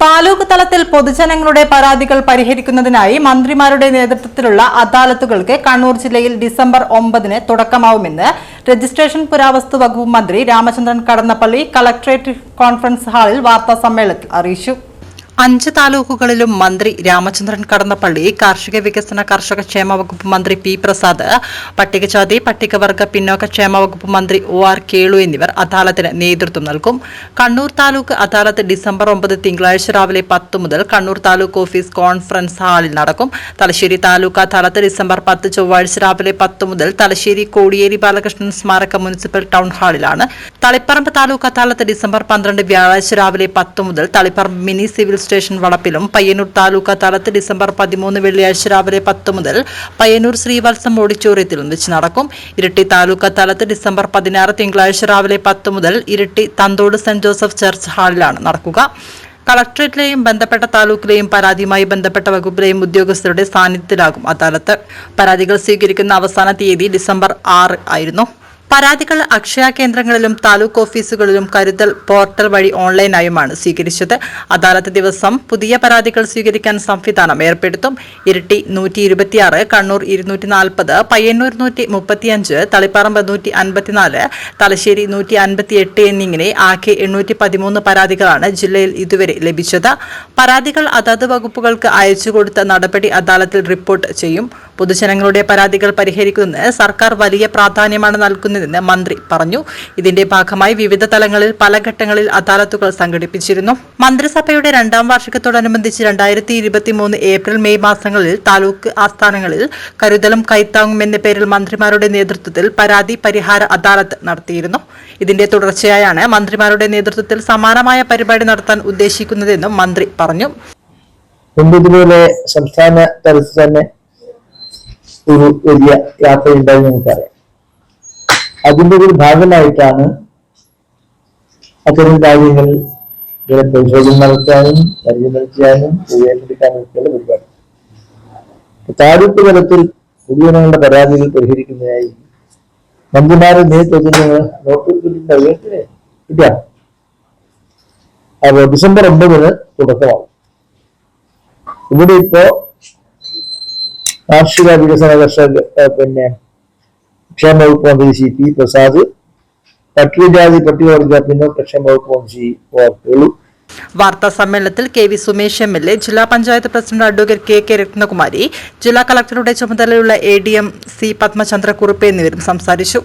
താലൂക്ക് തലത്തിൽ പൊതുജനങ്ങളുടെ പരാതികൾ പരിഹരിക്കുന്നതിനായി മന്ത്രിമാരുടെ നേതൃത്വത്തിലുള്ള അദാലത്തുകൾക്ക് കണ്ണൂർ ജില്ലയിൽ ഡിസംബർ 9-ന് തുടക്കമാവുമെന്ന് രജിസ്ട്രേഷൻ പുരാവസ്തു വകുപ്പ് മന്ത്രി രാമചന്ദ്രൻ കടന്നപ്പള്ളി കളക്ടറേറ്റ് കോൺഫറൻസ് ഹാളിൽ വാർത്താസമ്മേളനത്തിൽ അറിയിച്ചു. 5 താലൂക്കുകളിലും മന്ത്രി രാമചന്ദ്രൻ കടന്നപ്പള്ളി, കാർഷിക വികസന കർഷക ക്ഷേമ വകുപ്പ് മന്ത്രി പി പ്രസാദ്, പട്ടികജാതി പട്ടികവർഗ പിന്നോക്ക ക്ഷേമ വകുപ്പ് മന്ത്രി OR കേളു എന്നിവർ അദാലത്തിന് നേതൃത്വം നൽകും. കണ്ണൂർ താലൂക്ക് അദാലത്ത് ഡിസംബർ 9 തിങ്കളാഴ്ച രാവിലെ 10 മുതൽ കണ്ണൂർ താലൂക്ക് ഓഫീസ് കോൺഫറൻസ് ഹാളിൽ നടക്കും. തലശ്ശേരി താലൂക്ക് അദാലത്ത് ഡിസംബർ 10 ചൊവ്വാഴ്ച രാവിലെ 10 മുതൽ തലശ്ശേരി കോടിയേരി ബാലകൃഷ്ണൻ സ്മാരക മുനിസിപ്പൽ ടൗൺ ഹാളിലാണ്. തളിപ്പറമ്പ് താലൂക്ക് അദാലത്ത് ഡിസംബർ 12 വ്യാഴാഴ്ച രാവിലെ 10 മുതൽ തളിപ്പറമ്പ് മിനി സിവിൽ സ്റ്റേഷൻ വളപ്പിലും. പയ്യന്നൂർ താലൂക്ക് അദാലത്ത് ഡിസംബർ 13 വെള്ളിയാഴ്ച രാവിലെ 10 മുതൽ പയ്യന്നൂർ ശ്രീവത്സം ഓഡിറ്റോറിയത്തിലും വെച്ച് നടക്കും. ഇരിട്ടി താലൂക്ക് അദാലത്ത് ഡിസംബർ 16 തിങ്കളാഴ്ച രാവിലെ 10 മുതൽ Iritty Thanthode saint Joseph church ഹാളിലാണ് നടക്കുക. കളക്ടറേറ്റിലെയും ബന്ധപ്പെട്ട താലൂക്കിലെയും പരാതിയുമായി ബന്ധപ്പെട്ട വകുപ്പിലെയും ഉദ്യോഗസ്ഥരുടെ സാന്നിധ്യത്തിലാകും അദാലത്ത്. പരാതികൾ സ്വീകരിക്കുന്ന അവസാന തീയതി ഡിസംബർ 6 ആയിരുന്നു. പരാതികൾ അക്ഷയ കേന്ദ്രങ്ങളിലും താലൂക്ക് ഓഫീസുകളിലും കരുതൽ പോർട്ടൽ വഴി ഓൺലൈനായുമാണ് സ്വീകരിച്ചത്. അദാലത്ത് ദിവസം പുതിയ പരാതികൾ സ്വീകരിക്കാൻ സംവിധാനം ഏർപ്പെടുത്തും. ഇരിട്ടി 126, കണ്ണൂർ 240, പയ്യന്നൂർ 135, തളിപ്പറമ്പ് 154, തലശ്ശേരി 158 എന്നിങ്ങനെ ആകെ 813 പരാതികളാണ് ജില്ലയിൽ ഇതുവരെ ലഭിച്ചത്. പരാതികൾ അതത് വകുപ്പുകൾക്ക് അയച്ചുകൊടുത്ത നടപടി അദാലത്തിൽ റിപ്പോർട്ട് ചെയ്യും. പൊതുജനങ്ങളുടെ പരാതികൾ പരിഹരിക്കുന്നതിന് സർക്കാർ വലിയ പ്രാധാന്യമാണ് നൽകുന്നതെന്ന് മന്ത്രി പറഞ്ഞു. ഇതിന്റെ ഭാഗമായി വിവിധ തലങ്ങളിൽ പല ഘട്ടങ്ങളിൽ അദാലത്തുകൾ സംഘടിപ്പിച്ചിരുന്നു. മന്ത്രിസഭയുടെ 2ാം വാർഷികത്തോടനുബന്ധിച്ച് 2023 ഏപ്രിൽ മെയ് മാസങ്ങളിൽ താലൂക്ക് ആസ്ഥാനങ്ങളിൽ കരുതലും കൈത്താങ്ങും എന്ന പേരിൽ മന്ത്രിമാരുടെ നേതൃത്വത്തിൽ പരാതി പരിഹാര അദാലത്ത് നടത്തിയിരുന്നു. ഇതിന്റെ തുടർച്ചയായാണ് മന്ത്രിമാരുടെ നേതൃത്വത്തിൽ സമാനമായ പരിപാടി നടത്താൻ ഉദ്ദേശിക്കുന്നതെന്നും മന്ത്രി പറഞ്ഞു. സംസ്ഥാന തലത്തിൽ തന്നെ ഒരു വലിയ യാത്രയുണ്ടായി നമുക്കറിയാം. അതിന്റെ ഒരു ഭാഗമായിട്ടാണ് അത്തരം കാര്യങ്ങൾ പരിശോധന നടത്താനും പരിചയപ്പെടുത്താനും ഉപയോഗപ്പെടുത്താനും ഒക്കെയുള്ള പരിപാടി. താലൂക്ക് തലത്തിൽ പൊതുജനങ്ങളുടെ പരാതികൾ പരിഹരിക്കുന്നതിനായി മന്ത്രിമാരുടെ നേതൃത്വത്തിൽ ഇല്ല. അപ്പോൾ ഡിസംബർ 9-ന് തുടക്കമാകും. ഇവിടെ ഇപ്പോ കാർഷിക വികസന കർഷക ക്ഷേമ വകുപ്പ് മന്ത്രി CP പ്രസാദ്, പട്ടികജാതി പട്ടികവർഗ പിന്നോക്ക ക്ഷേമ വകുപ്പ് മന്ത്രി OR കേളു. വാർത്താ സമ്മേളനത്തിൽ KV സുമേഷ് MLA, ജില്ലാ panchayat president advocate KK Ratnakumari, ജില്ലാ കളക്ടറുടെ ചുമതലയുള്ള ADM C പത്മചന്ദ്ര കുറുപ്പ് എന്നിവരും സംസാരിച്ചു.